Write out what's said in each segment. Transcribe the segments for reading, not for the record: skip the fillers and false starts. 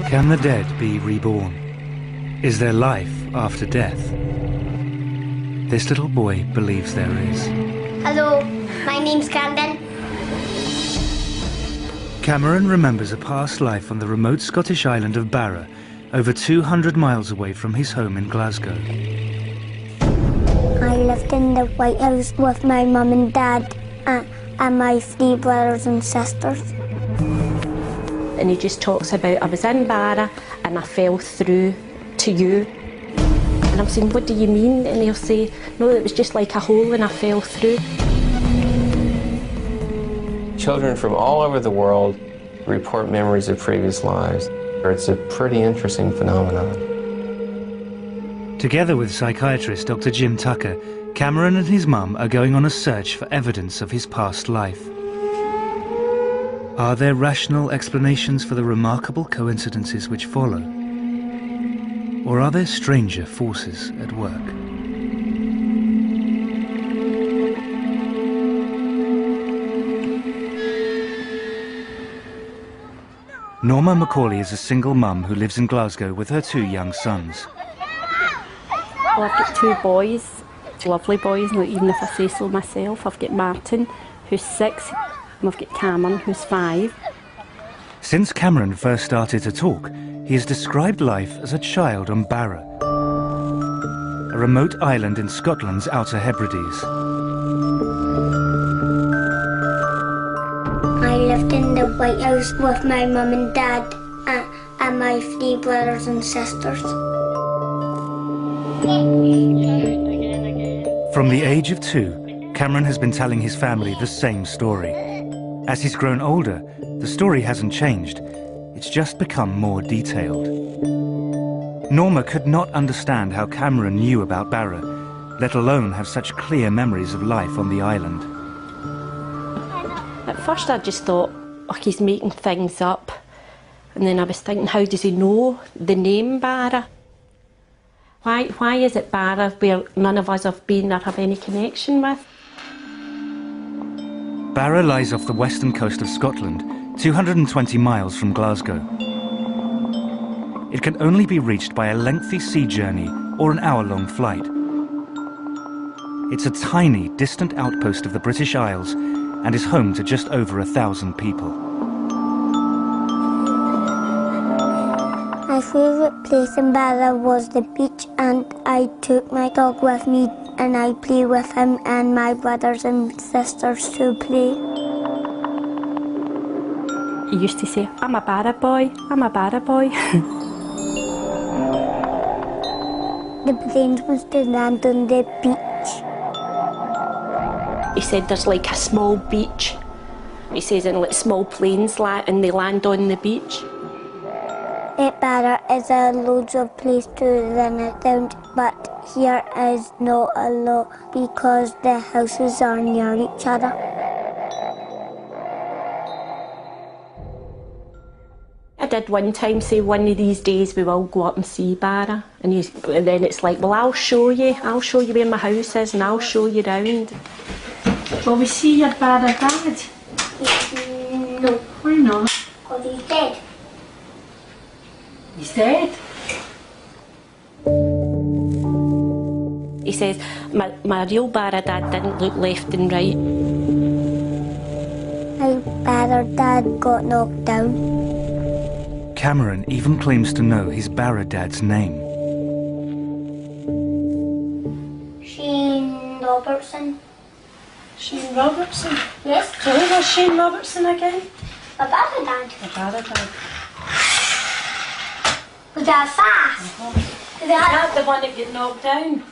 Can the dead be reborn? Is there life after death? This little boy believes there is. Hello, my name's Camden. Cameron remembers a past life on the remote Scottish island of Barra, over 200 miles away from his home in Glasgow. I lived in the White House with my mum and dad and my 3 brothers and sisters. And he just talks about, I was in Barra and I fell through to you. And I'm saying, what do you mean? And he'll say, no, it was just like a hole and I fell through. Children from all over the world report memories of previous lives. It's a pretty interesting phenomenon. Together with psychiatrist Dr. Jim Tucker, Cameron and his mum are going on a search for evidence of his past life. Are there rational explanations for the remarkable coincidences which follow? Or are there stranger forces at work? Norma Macaulay is a single mum who lives in Glasgow with her 2 young sons. Well, I've got 2 boys, lovely boys, not even if I say so myself. I've got Martin, who's 6, and I've got Cameron, who's 5. Since Cameron first started to talk, he has described life as a child on Barra, a remote island in Scotland's Outer Hebrides. I lived in the White House with my mum and dad and my 3 brothers and sisters. From the age of 2, Cameron has been telling his family the same story. As he's grown older, the story hasn't changed. It's just become more detailed. Norma could not understand how Cameron knew about Barra, let alone have such clear memories of life on the island. At first I just thought, oh, he's making things up. And then I was thinking, how does he know the name Barra? Why is it Barra where none of us have been or have any connection with? Barra lies off the western coast of Scotland, 220 miles from Glasgow. It can only be reached by a lengthy sea journey or an hour-long flight. It's a tiny, distant outpost of the British Isles and is home to just over 1,000 people. My favourite place in Barra was the beach, and I took my dog with me and I play with him and my brothers and sisters to play. He used to say, I'm a Barra boy, I'm a Barra boy. The planes must have landed on the beach. He said there's like a small beach. He says, and like small planes and they land on the beach. At Barra is loads of places to run around, but here is not a lot because the houses are near each other. I did one time say, one of these days we will go up and see Barra. And then it's like, well, I'll show you where my house is and I'll show you round. Will we see your Barra dad? No. Why not? Because he's dead. He's dead? He says, my real Barra dad didn't look left and right. My Barra dad got knocked down. Cameron even claims to know his Barra dad's name. Shane Robertson. Shane Robertson? Yes? So who was Shane Robertson again? My Barra dad. The Barra dad. Was that fast? Is that the one that got knocked down?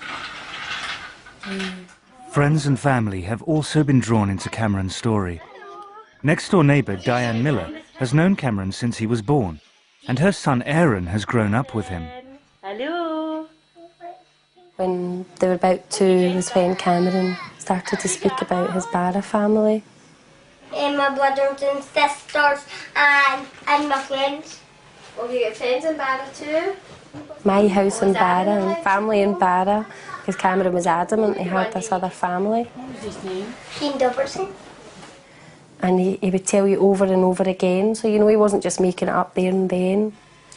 Friends and family have also been drawn into Cameron's story. Next-door neighbour Diane Miller has known Cameron since he was born, and her son Aaron has grown up with him. Hello. When they were about 2 was when Cameron started to speak about his Barra family. And my brothers and sisters and my friends. Have you got friends in Barra too? My house in Barra and family in Barra, because Cameron was adamant he had this other family. What was his name? Shane Robertson. And he would tell you over and over again, so you know he wasn't just making it up there and then.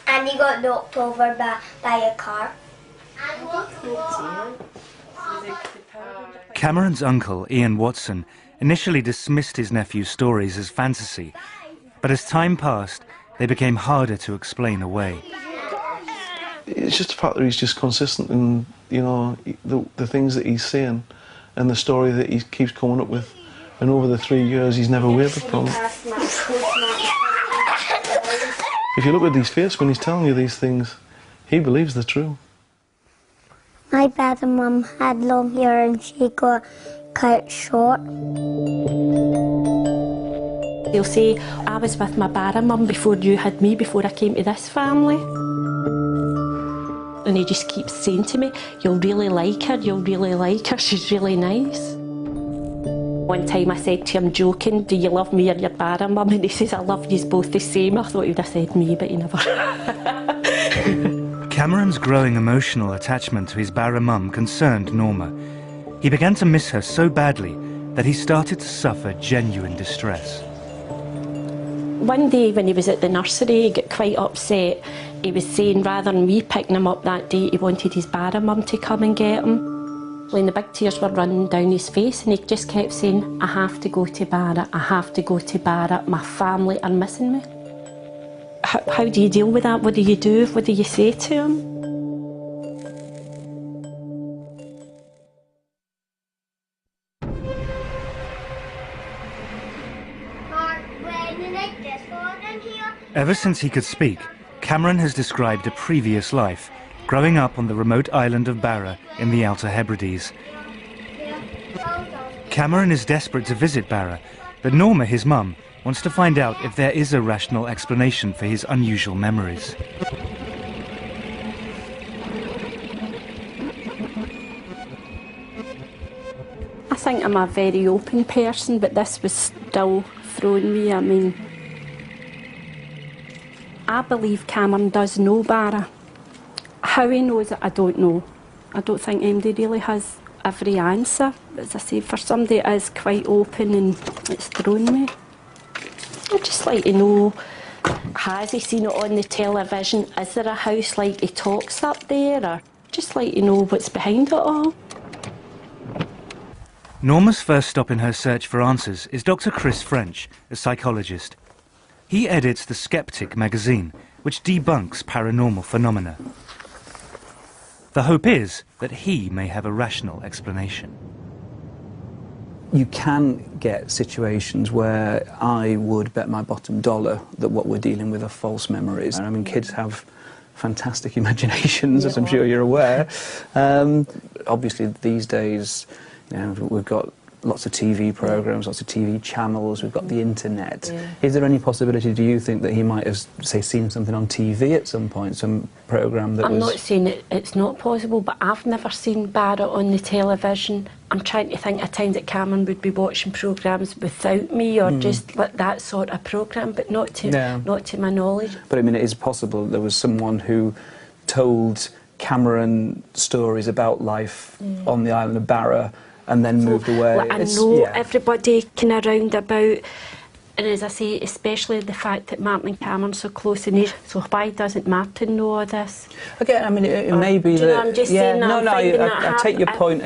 And And he got knocked over by a car. Cameron's uncle, Ian Watson, initially dismissed his nephew's stories as fantasy, but as time passed, they became harder to explain away. It's just the fact that he's just consistent in, you know, the things that he's saying and the story that he keeps coming up with. And over the 3 years, he's never wavered from it. If you look at his face when he's telling you these things, he believes they're true. My dad and mum had long hair and she got cut short. They'll say, I was with my Barra mum before you had me, before I came to this family. And he just keeps saying to me, you'll really like her, you'll really like her, she's really nice. One time I said to him, joking, do you love me or your Barra mum? And he says, I love you both the same. I thought he would have said me, but he never. Cameron's growing emotional attachment to his Barra mum concerned Norma. He began to miss her so badly that he started to suffer genuine distress. One day when he was at the nursery, he got quite upset. He was saying rather than me picking him up that day, he wanted his Barra mum to come and get him. And the big tears were running down his face and he just kept saying, I have to go to Barra, I have to go to Barra, my family are missing me. How do you deal with that? What do you do? What do you say to him? Ever since he could speak, Cameron has described a previous life, growing up on the remote island of Barra in the Outer Hebrides. Cameron is desperate to visit Barra, but Norma, his mum, wants to find out if there is a rational explanation for his unusual memories. I think I'm a very open person, but this was still throwing me. I mean, I believe Cameron does know Barra. How he knows it, I don't know. I don't think anybody really has every answer. As I say, for somebody that is quite open and it's thrown me. I'd just like to know, has he seen it on the television? Is there a house like he talks up there? Or just like to know what's behind it all. Norma's first stop in her search for answers is Dr. Chris French, a psychologist. He edits The Skeptic magazine, which debunks paranormal phenomena. The hope is that he may have a rational explanation. You can get situations where I would bet my bottom dollar that what we're dealing with are false memories. I mean, kids have fantastic imaginations, as I'm sure you're aware. Obviously, these days, you know, we've got lots of TV programmes, lots of TV channels, we've got the internet. Is there any possibility, do you think, that he might have, say, seen something on TV at some point, some programme that was... I'm not saying it's not possible, but I've never seen Barra on the television. I'm trying to think of times that Cameron would be watching programmes without me or just like that sort of programme, but not to my knowledge. But I mean, it is possible that there was someone who told Cameron stories about life on the island of Barra and then moved away. Like, I know everybody kind of round about, and as I say, especially the fact that Martin and Cameron are so close in age, so why doesn't Martin know all this? Again, I mean, it may be that... You know, I'm just saying I take your point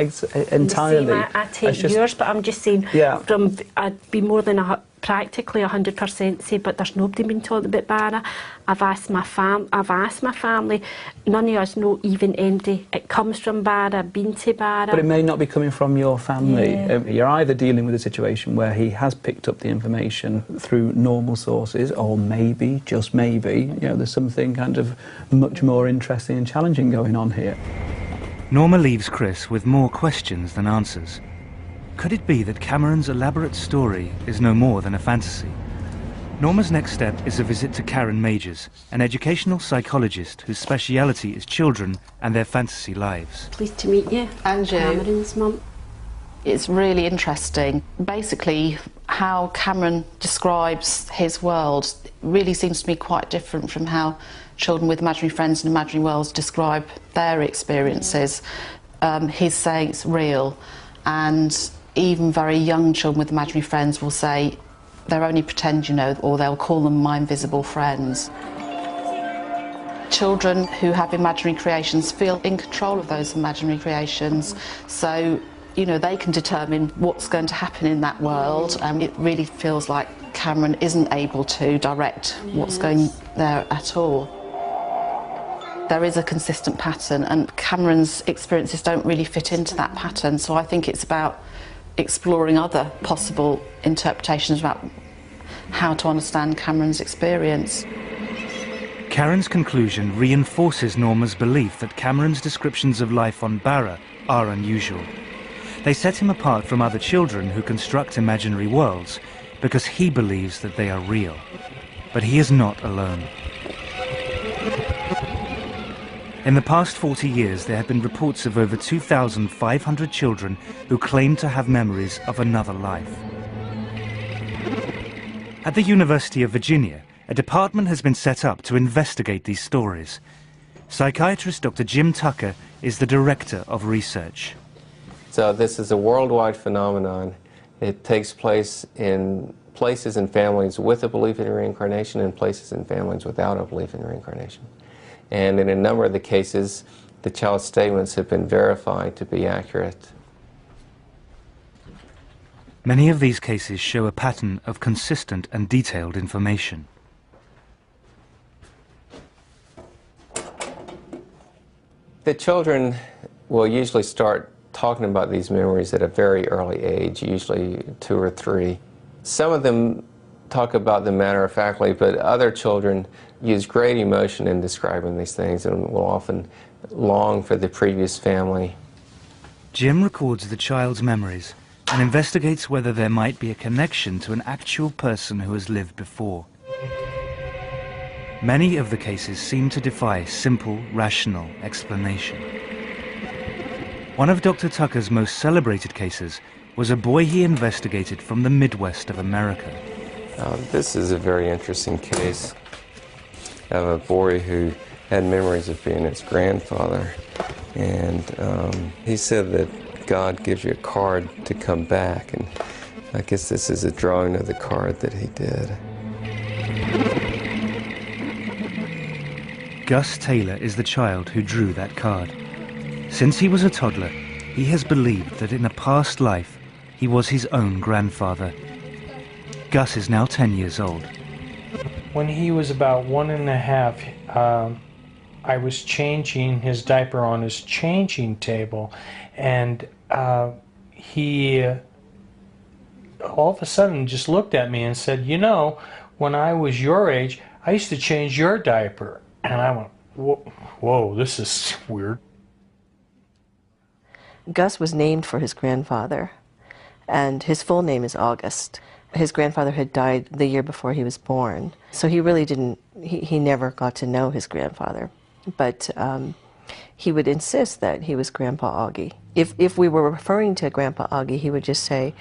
entirely. I take yours, but I'm just saying, from I'd be more than practically 100% say, but there's nobody been told about Barra. I've asked my family. None of us know even anybody. It comes from Barra, been to Barra. But it may not be coming from your family. You're either dealing with a situation where he has picked up the information through normal sources, or maybe, just maybe, you know, there's something kind of much more interesting and challenging going on here. Norma leaves Chris with more questions than answers. Could it be that Cameron's elaborate story is no more than a fantasy? Norma's next step is a visit to Karen Majors, an educational psychologist whose speciality is children and their fantasy lives. Pleased to meet you. And you. Cameron's mum. It's really interesting. Basically, how Cameron describes his world really seems to be quite different from how children with imaginary friends and imaginary worlds describe their experiences. He's saying it's real, and even very young children with imaginary friends will say they're only pretend, you know, or they'll call them my invisible friends. Children who have imaginary creations feel in control of those imaginary creations, so you know they can determine what's going to happen in that world. It really feels like Cameron isn't able to direct what's going there at all. There is a consistent pattern, and Cameron's experiences don't really fit into that pattern, so I think it's about exploring other possible interpretations about how to understand Cameron's experience. Karen's conclusion reinforces Norma's belief that Cameron's descriptions of life on Barra are unusual. They set him apart from other children who construct imaginary worlds because he believes that they are real. But he is not alone. In the past 40 years, there have been reports of over 2,500 children who claim to have memories of another life. At the University of Virginia, a department has been set up to investigate these stories. Psychiatrist Dr. Jim Tucker is the director of research. So this is a worldwide phenomenon. It takes place in places and families with a belief in reincarnation and places and families without a belief in reincarnation. And in a number of the cases, the child's statements have been verified to be accurate. Many of these cases show a pattern of consistent and detailed information. The children will usually start talking about these memories at a very early age, usually 2 or 3. Some of them talk about them matter-of-factly, but other children use great emotion in describing these things and will often long for the previous family. Jim records the child's memories and investigates whether there might be a connection to an actual person who has lived before. Many of the cases seem to defy simple, rational explanation. One of Dr. Tucker's most celebrated cases was a boy he investigated from the Midwest of America. This is a very interesting case of a boy who had memories of being his grandfather. And he said that God gives you a card to come back, and I guess this is a drawing of the card that he did. Gus Taylor is the child who drew that card. Since he was a toddler, he has believed that in a past life he was his own grandfather. Gus is now 10 years old. When he was about 1.5, I was changing his diaper on his changing table, and he all of a sudden just looked at me and said, "You know, when I was your age, I used to change your diaper." And I went, whoa, this is weird. Gus was named for his grandfather, and his full name is August. His grandfather had died the year before he was born, so he really didn't, he never got to know his grandfather. But he would insist that he was Grandpa Augie. If we were referring to Grandpa Augie, he would just say,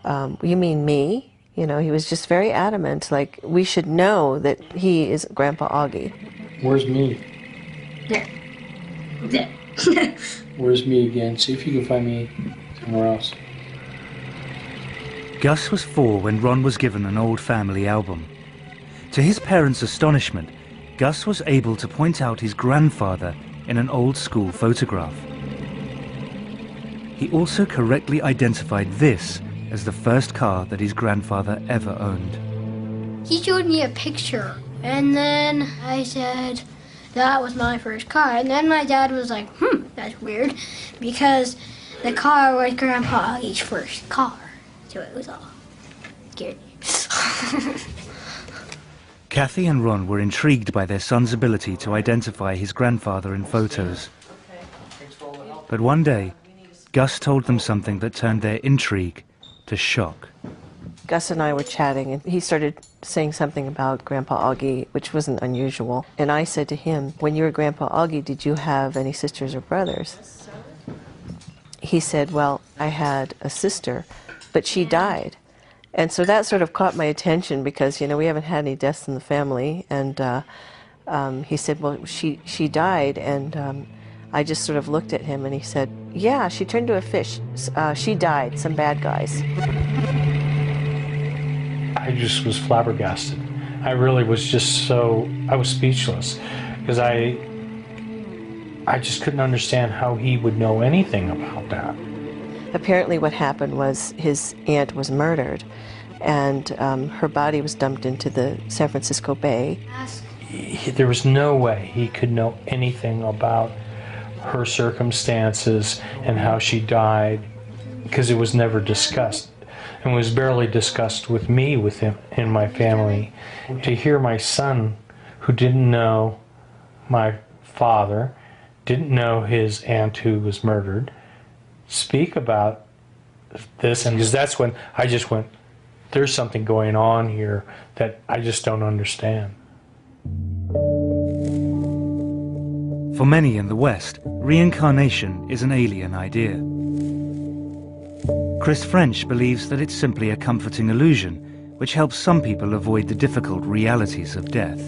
"You mean me?" You know, he was just very adamant, like, we should know that he is Grandpa Augie. Where's me? There. There. Where's me again? See if you can find me somewhere else. Gus was 4 when Ron was given an old family album. To his parents' astonishment, Gus was able to point out his grandfather in an old school photograph. He also correctly identified this as the first car that his grandfather ever owned. He showed me a picture, and then I said, that was my first car. And then my dad was like, that's weird, because the car was Grandpa Augie's first car. So it was all scared. Kathy and Ron were intrigued by their son's ability to identify his grandfather in photos. But one day, Gus told them something that turned their intrigue to shock. Gus and I were chatting, and he started saying something about Grandpa Augie, which wasn't unusual. And I said to him, when you were Grandpa Augie, did you have any sisters or brothers? He said, well, I had a sister, but she died. And so that sort of caught my attention because, you know, we haven't had any deaths in the family. And he said, well, she died. And I just sort of looked at him and he said, yeah, she turned to a fish. She died, some bad guys. I just was flabbergasted. I really was just I was speechless. because I just couldn't understand how he would know anything about that. Apparently what happened was his aunt was murdered, and her body was dumped into the San Francisco Bay. There was no way he could know anything about her circumstances and how she died, because it was never discussed, and was barely discussed with me, with him in my family. To hear my son, who didn't know my father, didn't know his aunt who was murdered, speak about this, and because that's when I just went, there's something going on here that I just don't understand. For many in the West, reincarnation is an alien idea. Chris French believes that it's simply a comforting illusion, which helps some people avoid the difficult realities of death.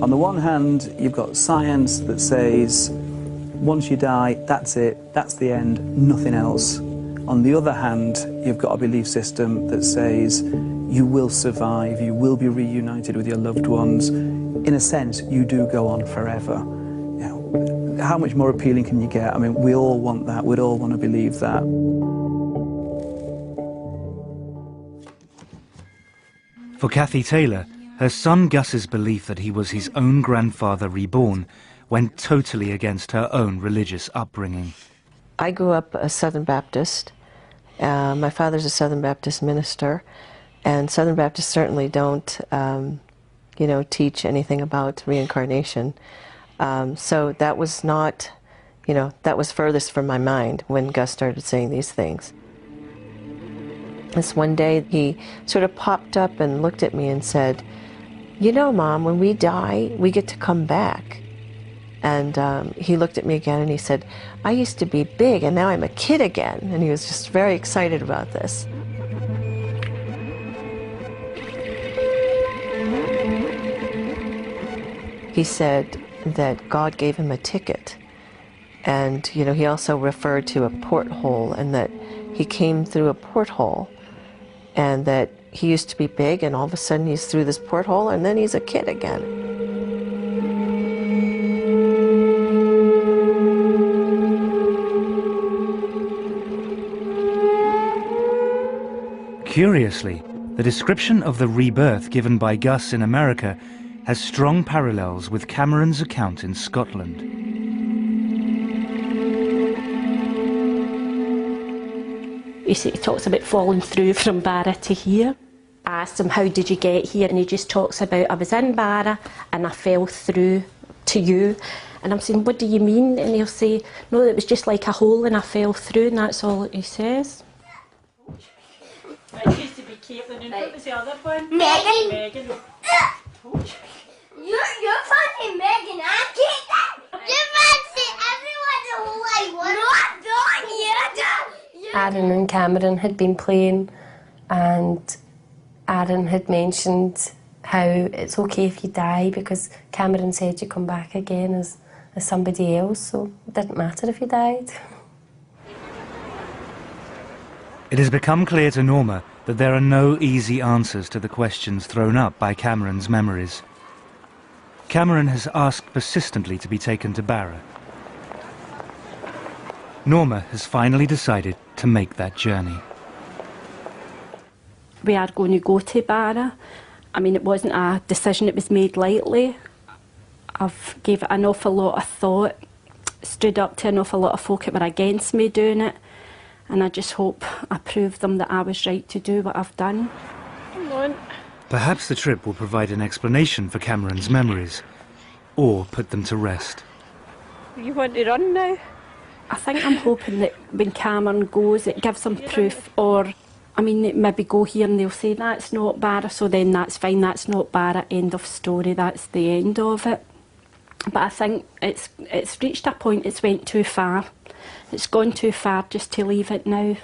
On the one hand, you've got science that says, once you die, that's it, that's the end, nothing else. On the other hand, you've got a belief system that says you will survive, you will be reunited with your loved ones. In a sense, you do go on forever. You know, how much more appealing can you get? I mean, we all want that, we'd all want to believe that. For Kathy Taylor, her son Gus's belief that he was his own grandfather reborn went totally against her own religious upbringing. I grew up a Southern Baptist. My father's a Southern Baptist minister, and Southern Baptists certainly don't, teach anything about reincarnation. So that was not, that was furthest from my mind when Gus started saying these things. This one day he sort of popped up and looked at me and said, "You know, Mom, when we die, we get to come back." And he looked at me again and he said, "I used to be big and now I'm a kid again." And he was just very excited about this. He said that God gave him a ticket. And, he also referred to a porthole, and that he came through a porthole, and that he used to be big and all of a sudden he's through this porthole and then he's a kid again. Curiously, the description of the rebirth given by Gus in America has strong parallels with Cameron's account in Scotland. He talks about falling through from Barra to here. I asked him, how did you get here? And he just talks about, I was in Barra and I fell through to you. And I'm saying, what do you mean? And he'll say, no, it was just like a hole and I fell through, and that's all he says. I used to be Caitlin, and what was the other one? Megan. Megan. You're fucking Megan, I'm Caitlin. You fancy everyone the whole way. Not done yet. Aaron and Cameron had been playing, and Aaron had mentioned how it's okay if you die because Cameron said you come back again as somebody else, so it didn't matter if you died. It has become clear to Norma that there are no easy answers to the questions thrown up by Cameron's memories. Cameron has asked persistently to be taken to Barra. Norma has finally decided to make that journey. We are going to go to Barra. I mean, it wasn't a decision that was made lightly. I've gave it an awful lot of thought, stood up to an awful lot of folk that were against me doing it, and I just hope I proved them that I was right to do what I've done. Come on. Perhaps the trip will provide an explanation for Cameron's memories, or put them to rest. You want to run now? I think I'm hoping that when Cameron goes, it gives them proof, or, I mean, maybe go here and they'll say, that's not Barra, so then that's fine, that's not Barra, end of story, that's the end of it. But I think it's reached a point, it's went too far. It's gone too far just to leave it now.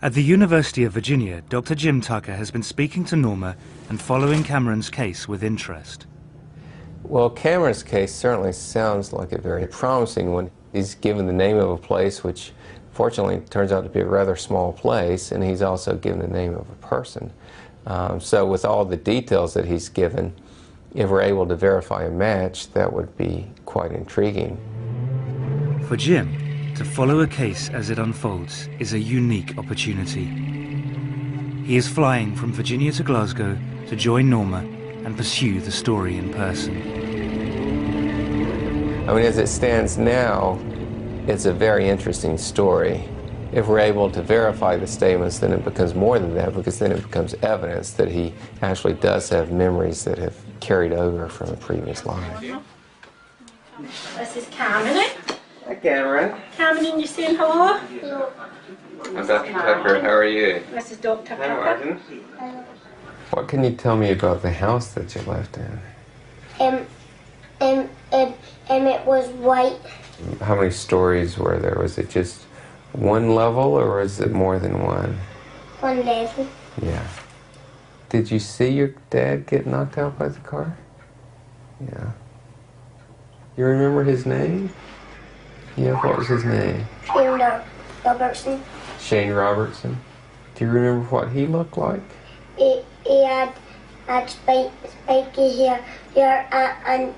At the University of Virginia, Dr. Jim Tucker has been speaking to Norma and following Cameron's case with interest. Well, Cameron's case certainly sounds like a very promising one. He's given the name of a place, which fortunately turns out to be a rather small place, and he's also given the name of a person. So with all the details that he's given, if we're able to verify a match, that would be quite intriguing. For Jim, to follow a case as it unfolds is a unique opportunity. He is flying from Virginia to Glasgow to join Norma and pursue the story in person. I mean, as it stands now, it's a very interesting story. If we're able to verify the statements, then it becomes more than that, because then it becomes evidence that he actually does have memories that have carried over from a previous life. This is Cameron. Hi, Cameron. Cameron, you saying hello? Hello. I'm Dr. Tucker. How are you? This is Dr. Hi, Tucker. Martin. What can you tell me about the house that you lived in? It was white. How many stories were there? Was it just one level, or was it more than one? One level. Yeah. Did you see your dad get knocked out by the car? Yeah. You remember his name? Yeah, what was his name? Shane Robertson. Shane Robertson. Do you remember what he looked like? He had spiky hair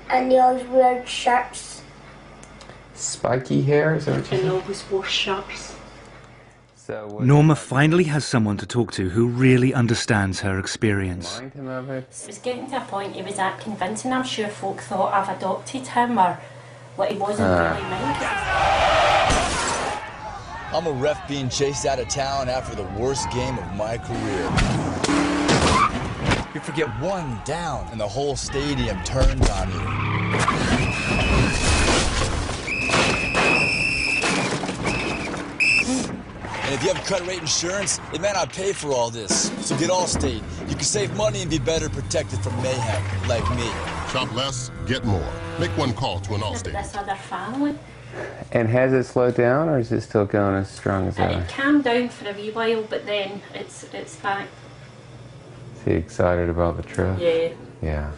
and he always wore shirts. Spiky hair, is that what you And said? always wore shirts. Norma finally has someone to talk to who really understands her experience. It was getting to a point he was that convincing. I'm sure folk thought I've adopted him, or what he wasn't really mine. I'm a ref being chased out of town after the worst game of my career. You forget one down and the whole stadium turns on you. And if you have credit rate insurance, it may not pay for all this. So get Allstate. You can save money and be better protected from mayhem, like me. Shop less, get more. Make one call to an Allstate. This other family. And has it slowed down, or is it still going as strong as ever? It calmed down for a wee while, but then it's back. Is he excited about the trip? Yeah. Yeah.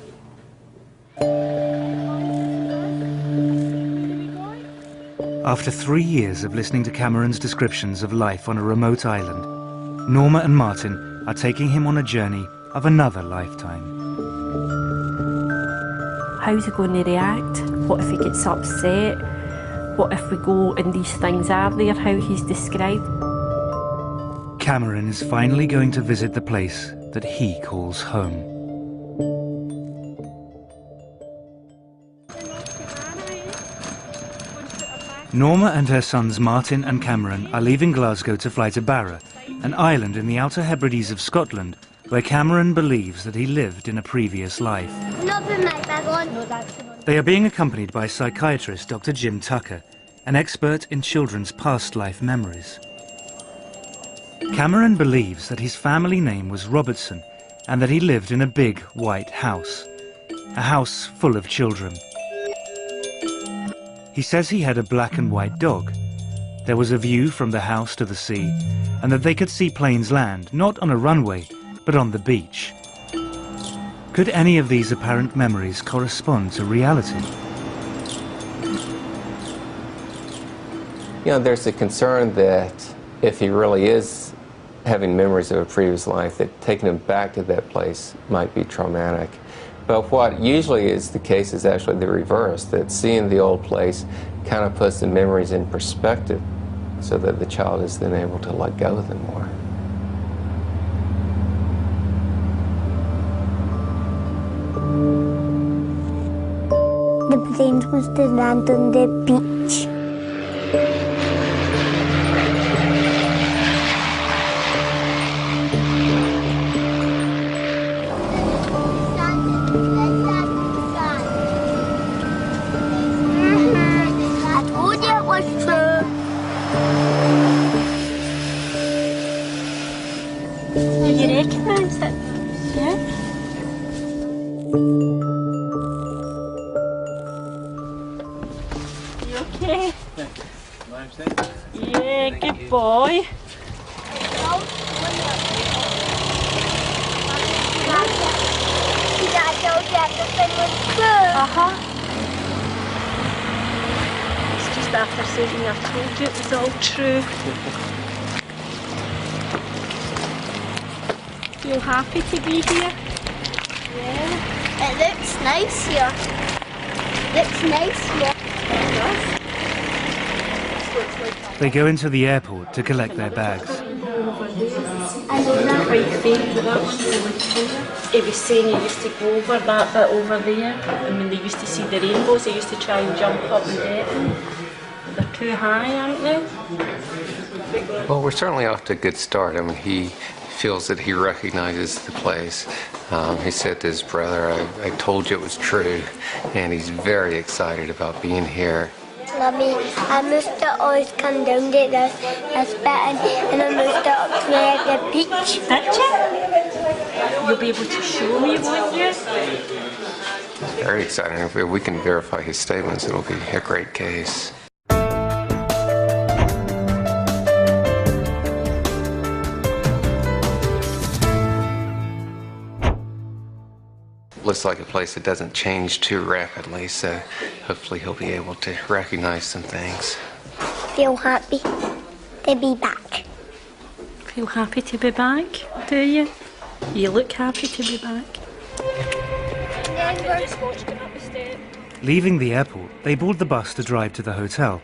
After 3 years of listening to Cameron's descriptions of life on a remote island, Norma and Martin are taking him on a journey of another lifetime. How's he going to react? What if he gets upset? What if we go and these things are there, how he's described? Cameron is finally going to visit the place that he calls home. Norma and her sons Martin and Cameron are leaving Glasgow to fly to Barra, an island in the Outer Hebrides of Scotland, where Cameron believes that he lived in a previous life. Not with my bag on. No, that's They are being accompanied by psychiatrist Dr. Jim Tucker, an expert in children's past life memories. Cameron believes that his family name was Robertson and that he lived in a big white house, a house full of children. He says he had a black and white dog. There was a view from the house to the sea, and that they could see planes land, not on a runway, but on the beach. Could any of these apparent memories correspond to reality? You know, there's a concern that if he really is having memories of a previous life, that taking him back to that place might be traumatic. But what usually is the case is actually the reverse, that seeing the old place kind of puts the memories in perspective so that the child is then able to let go of them more. The planes was to land on the beach. I told you it was true. You recognise it? Yeah? You okay? Yeah, good boy. I told you everything was true. It's just after saying I told you it was all true. Feel happy to be here? Yeah. It looks nice here. Looks nice here. They go into the airport to collect their bags. He was saying he used to go over that bit over there, and when they used to see the rainbows, they used to try and jump up and get them. They're too high, aren't they? Well, we're certainly off to a good start. I mean, he feels that he recognizes the place. He said to his brother, I told you it was true, and he's very excited about being here. Mummy, I must have always come down to this bit and I must have up to the beach. Did you? You'll be able to show me, won't you? It's very exciting. If we can verify his statements, it'll be a great case. Looks like a place that doesn't change too rapidly, so hopefully he'll be able to recognize some things. Feel happy to be back. Feel happy to be back, do you? You look happy to be back. Leaving the airport, they board the bus to drive to the hotel,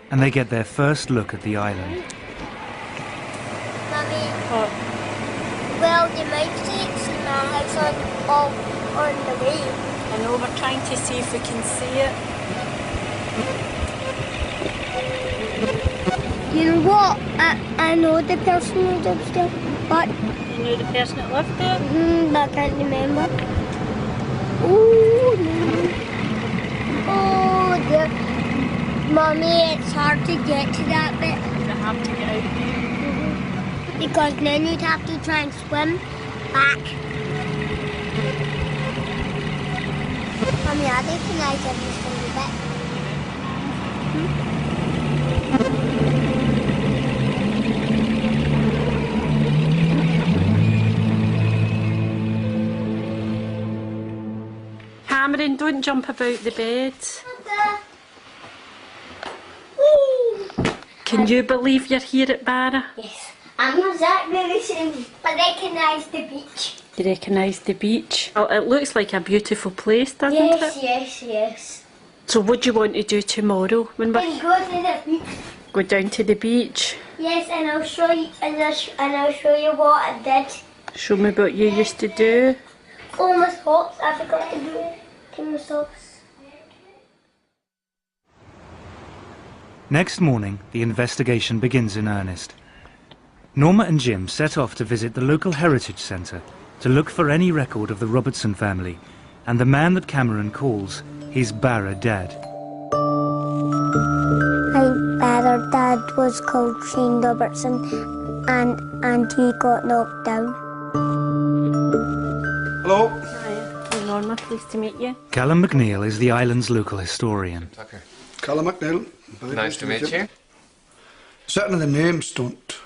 and they get their first look at the island. Mummy, well, you might see my house on the way. I know, we're trying to see if we can see it. You know what? I know the person who lives there, but... You know the person that lived there? But I can't remember. Oh, no. Oh, dear. Mummy, it's hard to get to that bit. Is it hard to get out there? Because then you'd have to try and swim back. Mummy, I recognize every single bit. Cameron, don't jump about the bed. Can you believe you're here at Barra? Yes. I'm not exactly the same, but I recognise the beach. You recognise the beach? Oh, it looks like a beautiful place, doesn't Yes, it? yes, yes. So what do you want to do tomorrow when And go to the beach. go down to the beach? Yes, and I'll show you, and I'll show you what I did. Show me what you used to do. Oh, my socks! I forgot to do it. Take my socks. Next morning, the investigation begins in earnest. Norma and Jim set off to visit the local heritage centre to look for any record of the Robertson family and the man that Cameron calls his Barra dad. My Barra dad was called Shane Robertson, and he got knocked down. Hello. Hi, I'm Norma, pleased to meet you. Callum McNeil is the island's local historian. Tucker. Callum McNeil. Nice to meet you. Certainly the names don't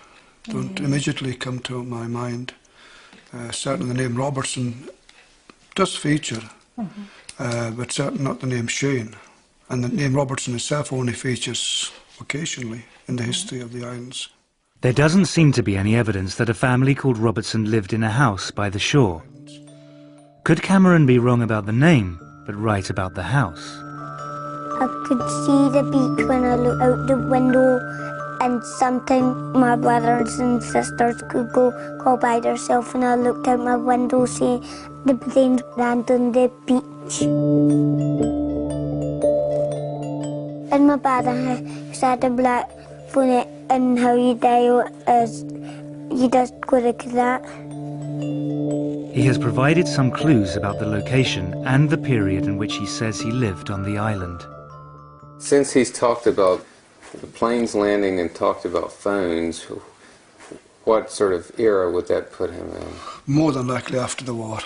immediately come to my mind. Certainly the name Robertson does feature, but certainly not the name Shane. And the name Robertson itself only features occasionally in the history of the islands. There doesn't seem to be any evidence that a family called Robertson lived in a house by the shore. Could Cameron be wrong about the name, but right about the house? I could see the beach when I looked out the window, and sometimes my brothers and sisters could go by themselves, and I looked out my window, see the planes land on the beach. And my brother said a black phone, and how you die is you just go like that. He has provided some clues about the location and the period in which he says he lived on the island. Since he's talked about the planes landing and talked about phones, what sort of era would that put him in? More than likely after the war.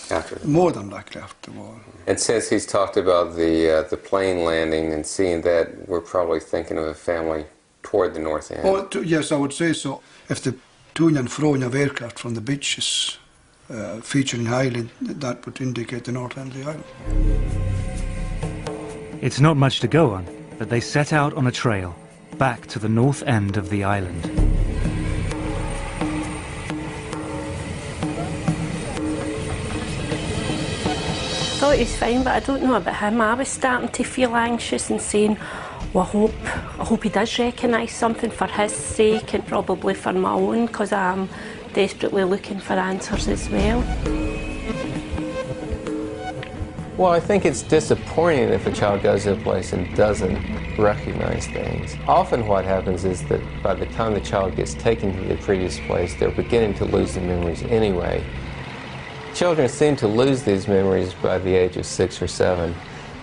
After the More than likely after the war. And since he's talked about the plane landing and seeing that, we're probably thinking of a family toward the north end. Oh, yes, I would say so. If the to and froing of aircraft from the beaches featuring highly, that would indicate the north end of the island. It's not much to go on, but they set out on a trail back to the north end of the island. thought he was fine, but I don't know about him. I was starting to feel anxious and saying, well, I hope he does recognise something for his sake and probably for my own, because I'm desperately looking for answers as well. Well, I think it's disappointing if a child goes to a place and doesn't recognize things. Often what happens is that by the time the child gets taken to the previous place, they're beginning to lose the memories anyway. Children seem to lose these memories by the age of 6 or 7.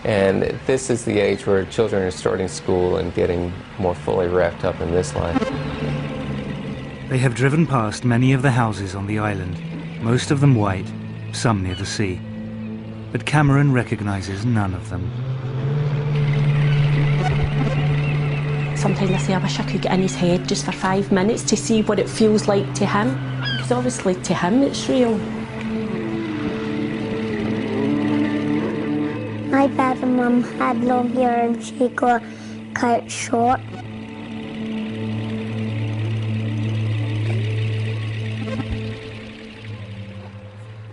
And this is the age where children are starting school and getting more fully wrapped up in this life. They have driven past many of the houses on the island, most of them white, some near the sea. But Cameron recognises none of them. Sometimes I say I wish I could get in his head just for 5 minutes to see what it feels like to him. Because obviously to him it's real. My dad and mum had long hair and she got cut short.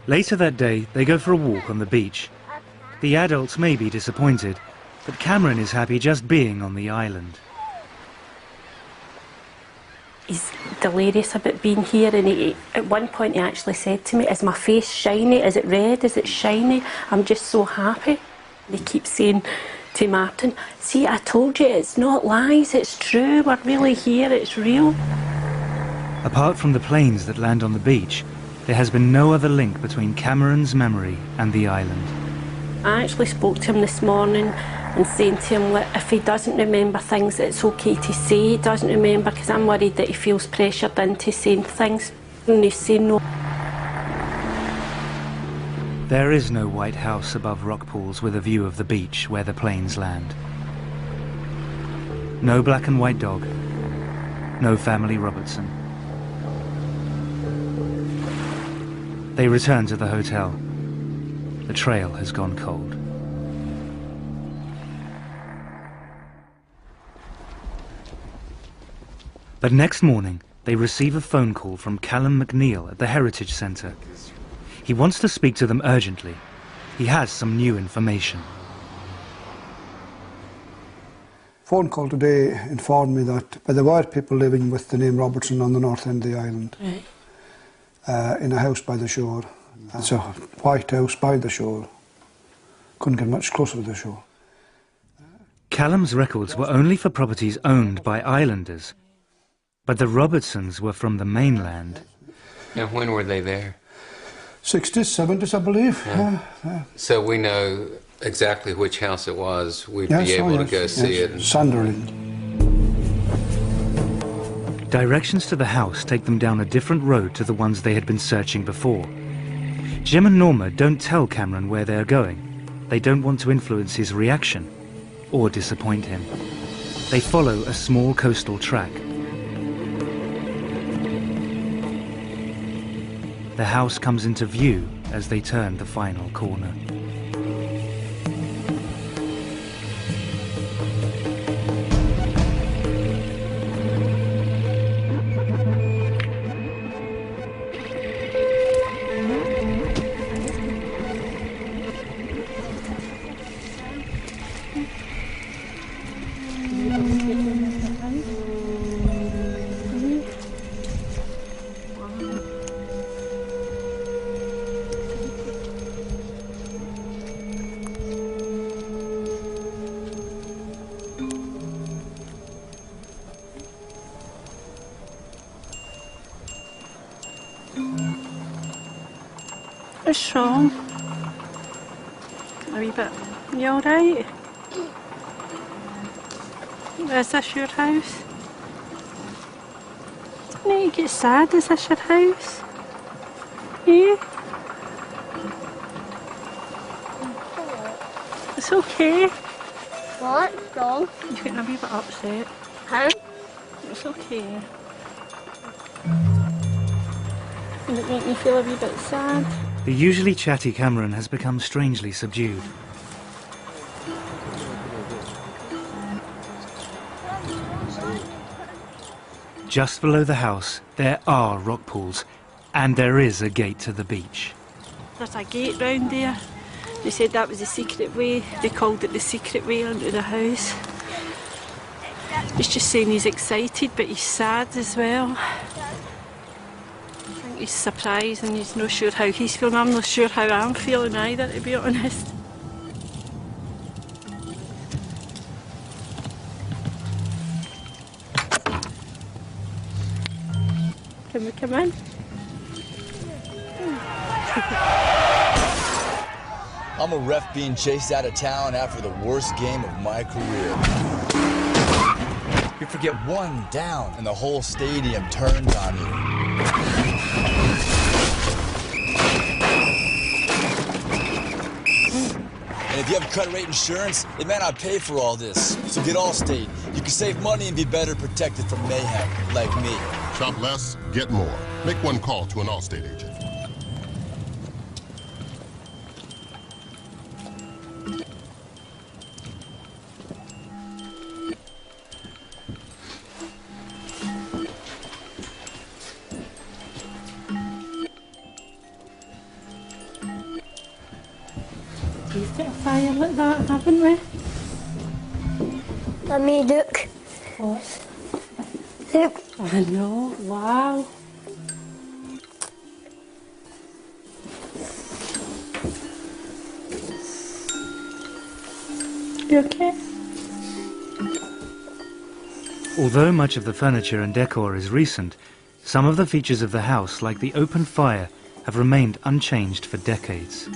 Later that day, they go for a walk on the beach. The adults may be disappointed, but Cameron is happy just being on the island. He's delirious about being here, and at one point he actually said to me, is my face shiny? Is it red? Is it shiny? I'm just so happy. He keeps saying to Martin, see, I told you, it's not lies, it's true, we're really here, it's real. Apart from the planes that land on the beach, there has been no other link between Cameron's memory and the island. I actually spoke to him this morning and saying to him that if he doesn't remember things, it's okay to say he doesn't remember, because I'm worried that he feels pressured into saying things and he's saying no. There is no white house above rock pools with a view of the beach where the planes land. No black and white dog. No family Robertson. They return to the hotel. The trail has gone cold. But next morning, they receive a phone call from Callum McNeil at the Heritage Centre. He wants to speak to them urgently. He has some new information. Phone call today informed me that there were people living with the name Robertson on the north end of the island. Right. In a house by the shore. It's a white house by the shore. Couldn't get much closer to the shore. Callum's records were only for properties owned by islanders, but the Robertsons were from the mainland. And when were they there? 60s, 70s, I believe. Yeah. So we know exactly which house it was. We'd be able to go see it. Sunderland. Directions to the house take them down a different road to the ones they had been searching before. Jim and Norma don't tell Cameron where they're going. They don't want to influence his reaction or disappoint him. They follow a small coastal track. The house comes into view as they turn the final corner. What's wrong? A wee bit. You alright? Is this your house? Don't you get sad? Is this your house? Yeah? It's okay. What's wrong? You're getting a wee bit upset. How? It's okay. Does it make me feel a wee bit sad? The usually chatty Cameron has become strangely subdued. Just below the house, there are rock pools, and there is a gate to the beach. There's a gate round there. They said that was the secret way. They called it the secret way into the house. He's just saying he's excited, but he's sad as well. I think he's surprised and he's not sure how he's feeling. I'm not sure how I'm feeling either, to be honest. Can we come in? I'm a ref being chased out of town after the worst game of my career. You forget one down and the whole stadium turns on you. And if you have credit rate insurance, it may not pay for all this. So get Allstate. You can save money and be better protected from mayhem, like me. Shop less, get more. Make one call to an Allstate agent. We've got a fire like that, haven't we? Mummy, look. What? Look. I know, wow. You okay? Although much of the furniture and decor is recent, some of the features of the house, like the open fire, have remained unchanged for decades.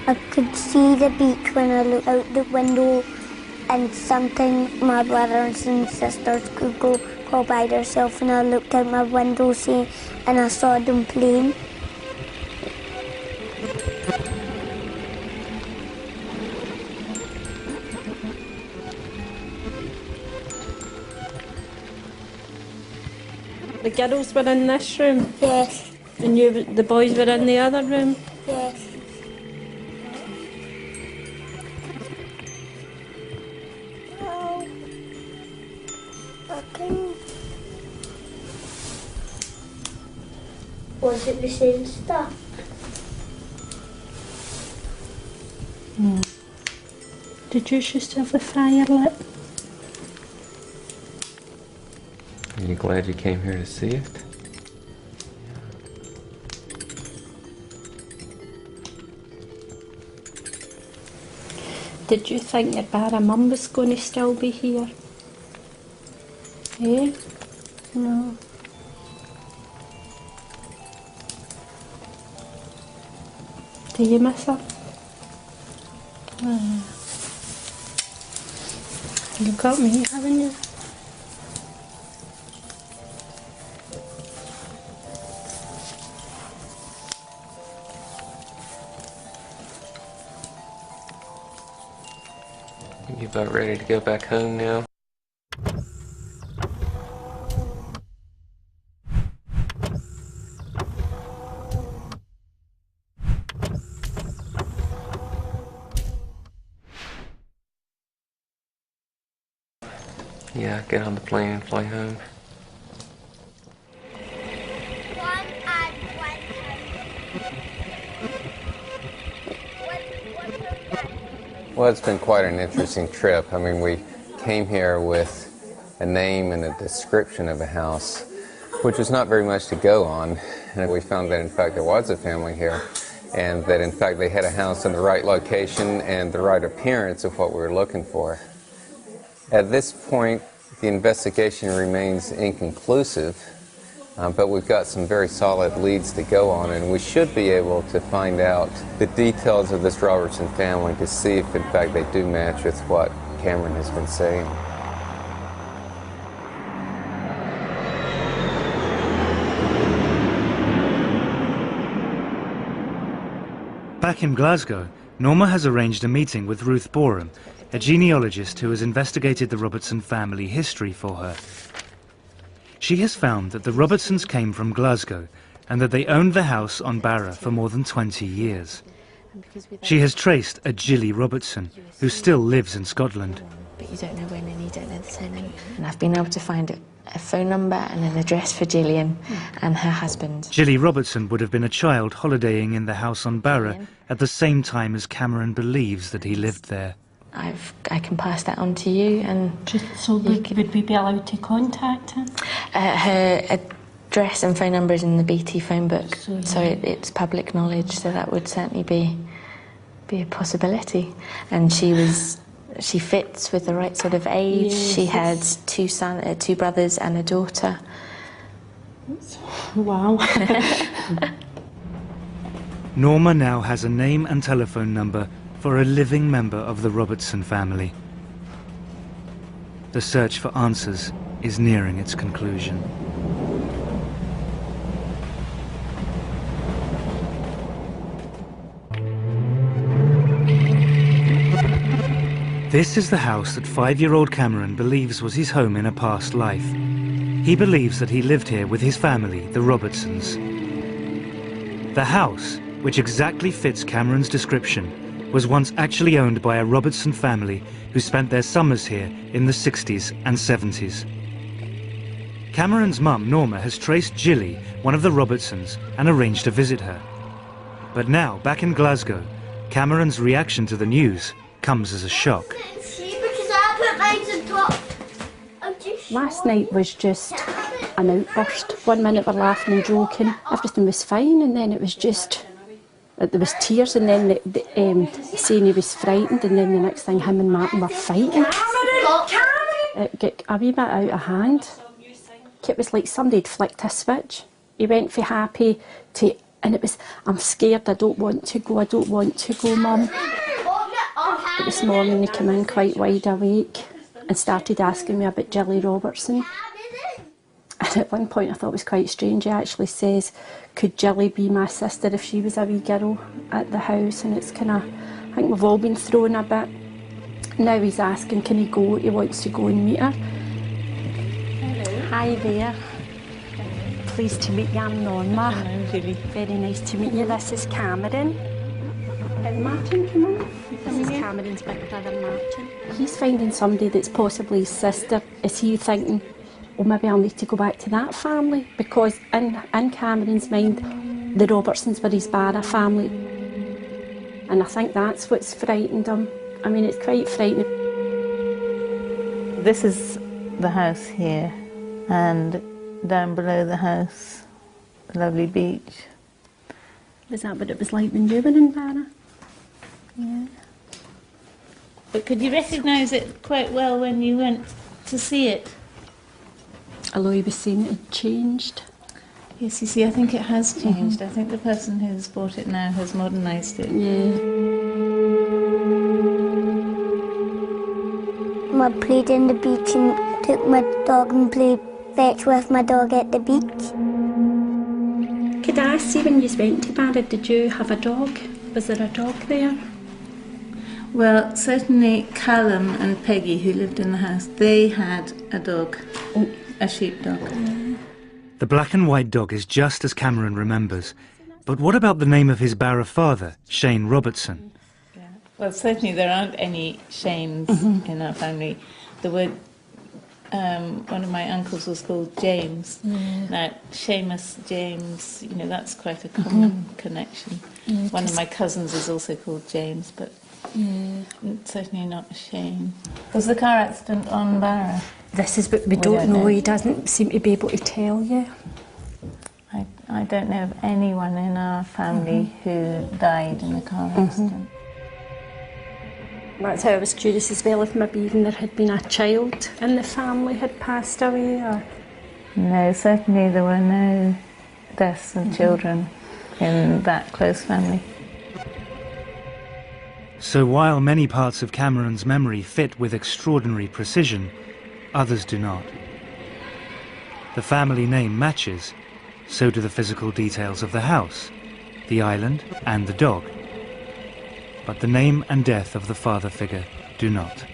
I could see the beach when I looked out the window, and sometimes my brothers and sisters could go by themselves, and I looked out my window and I saw them playing. The girls were in this room? Yes. And the boys were in the other room? Yes. Was it the same stuff? No. Did you just have the fire lit? Are you glad you came here to see it? Did you think that Barra Mum was going to still be here? Eh? No. Do you miss her? You got me, haven't you? You about ready to go back home now? Yeah, get on the plane and fly home. Well, it's been quite an interesting trip. I mean, we came here with a name and a description of a house, which was not very much to go on. And we found that, in fact, there was a family here, and that, in fact, they had a house in the right location and the right appearance of what we were looking for. At this point, the investigation remains inconclusive, but we've got some very solid leads to go on, and we should be able to find out the details of this Robertson family to see if, in fact, they do match with what Cameron has been saying. Back in Glasgow, Norma has arranged a meeting with Ruth Borum, a genealogist who has investigated the Robertson family history for her. She has found that the Robertsons came from Glasgow and that they owned the house on Barra for more than 20 years. She has traced a Gilly Robertson, who still lives in Scotland. but you don't know when and you don't know the surname. And I've been able to find a phone number and an address for Gillian and her husband. Gilly Robertson would have been a child holidaying in the house on Barra at the same time as Cameron believes that he lived there. I can pass that on to you. And so would we be allowed to contact her? Her address and phone number is in the BT phone book, so it's public knowledge, so that would certainly be a possibility. And she fits with the right sort of age. Yes, she had two brothers and a daughter. Wow. Norma now has a name and telephone number for a living member of the Robertson family. The search for answers is nearing its conclusion. This is the house that 5-year-old Cameron believes was his home in a past life. He believes that he lived here with his family, the Robertsons. The house, which exactly fits Cameron's description, was once actually owned by a Robertson family who spent their summers here in the 60s and 70s. Cameron's mum, Norma, has traced Gilly, one of the Robertsons, and arranged to visit her. But now, back in Glasgow, Cameron's reaction to the news comes as a shock. Last night was just an outburst. 1 minute we're laughing and joking, everything was fine, and then it was just, there was tears, and then saying he was frightened, and then the next thing him and Martin were fighting. It got a wee bit out of hand. It was like somebody had flicked a switch. He went from happy to, and it was, I'm scared, I don't want to go, Mum. This morning he came in quite wide awake and started asking me about Gilly Robertson. And at one point I thought it was quite strange. He actually says, could Gilly be my sister if she was a wee girl at the house? And it's kind of, I think we've all been thrown a bit. Now he's asking, can he go? He wants to go and meet her. Hello. Hi there. Pleased to meet you, I'm Norma. Hello, Julie. Very nice to meet you. This is Cameron. And Martin, come on. This is Cameron's big brother, Martin. He's finding somebody that's possibly his sister. Is he thinking, oh, maybe I'll need to go back to that family? Because in Cameron's mind, the Robertsons were his Barra family. And I think that's what's frightened him. I mean, it's quite frightening. This is the house here, and down below the house, the lovely beach. Was that what it was like when you were in Barra? Yeah. But could you recognise it quite well when you went to see it? Although he was saying it had changed. Yes, you see, I think it has changed. I think the person who's bought it now has modernised it. Yeah. I played in the beach and took my dog and played fetch with my dog at the beach. Could I ask you, when you went to Barra, did you have a dog? Was there a dog there? Well, certainly Callum and Peggy, who lived in the house, they had a dog, a sheepdog. The black and white dog is just as Cameron remembers. But what about the name of his Barra father, Shane Robertson? Yeah. Well, certainly there aren't any Shanes in our family. There were, one of my uncles was called James. Yeah. Now, Seamus, James, you know, that's quite a common connection. Yeah, one of my cousins is also called James, but certainly not Shane. Was the car accident on Barra? This is what we don't know. He doesn't seem to be able to tell you. I don't know of anyone in our family who died in a car accident. That's how I was curious as well, if maybe even there had been a child in the family had passed away. Or... No, certainly there were no deaths of children in that close family. So while many parts of Cameron's memory fit with extraordinary precision, others do not. The family name matches, so do the physical details of the house, the island and the dog. But the name and death of the father figure do not.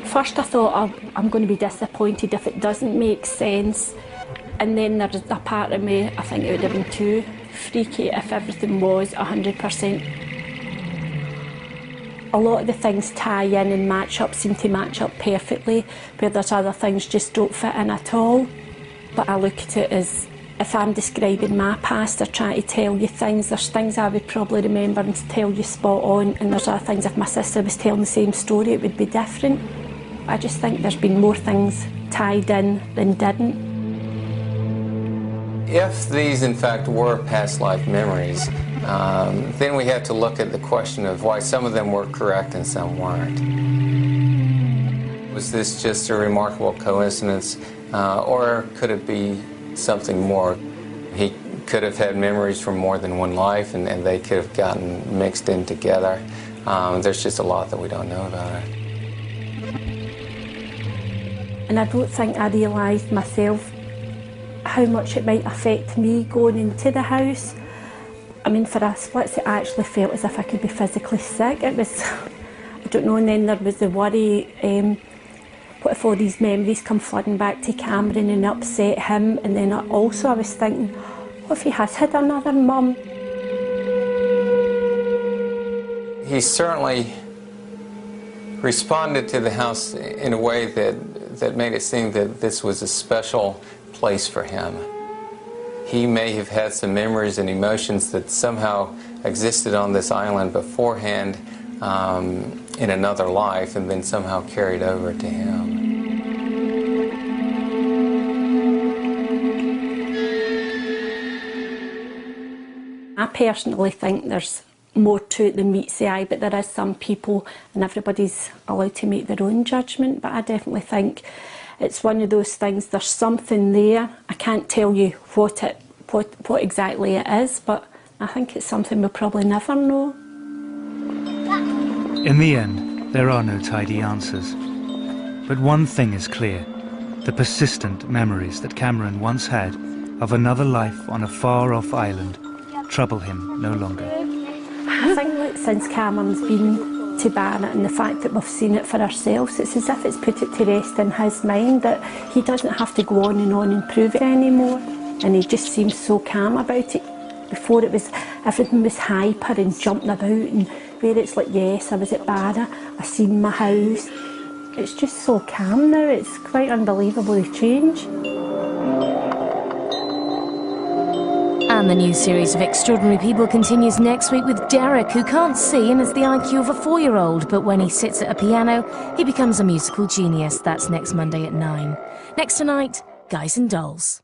First I thought, I'm going to be disappointed if it doesn't make sense. And then there's a part of me, I think it would have been too freaky if everything was 100%. A lot of the things tie in and match up, seem to match up perfectly, where there's other things just don't fit in at all. But I look at it as, if I'm describing my past or trying to tell you things, there's things I would probably remember and tell you spot on, and there's other things, if my sister was telling the same story, it would be different. I just think there's been more things tied in than didn't. If these, in fact, were past life memories, then we have to look at the question of why some of them were correct and some weren't. Was this just a remarkable coincidence, or could it be something more? He could have had memories from more than one life, and they could have gotten mixed in together. There's just a lot that we don't know about it. And I don't think I realised myself how much it might affect me going into the house. I mean, for a split, it actually felt as if I could be physically sick. It was, I don't know, and then there was the worry, what if all these memories come flooding back to Cameron and upset him? And then also I was thinking, what if he has had another mum? He certainly responded to the house in a way that made it seem that this was a special place for him. He may have had some memories and emotions that somehow existed on this island beforehand in another life, and then somehow carried over to him. I personally think there's more to it than meets the eye, but there is some people, and everybody's allowed to make their own judgment, but I definitely think it's one of those things, there's something there. I can't tell you what exactly it is, but I think it's something we'll probably never know. In the end, there are no tidy answers. But one thing is clear: the persistent memories that Cameron once had of another life on a far-off island trouble him no longer. I think that since Cameron's been to Barnet and the fact that we've seen it for ourselves, it's as if it's put it to rest in his mind that he doesn't have to go on and prove it anymore. And he just seems so calm about it. Before it was, everything was hyper and jumping about, and where it's like, yes, I was at Barnet, I seen my house. It's just so calm now, it's quite unbelievable the change. And the new series of Extraordinary People continues next week with Derek, who can't see and has the IQ of a 4-year-old, but when he sits at a piano, he becomes a musical genius. That's next Monday at 9. Next tonight, Guys and Dolls.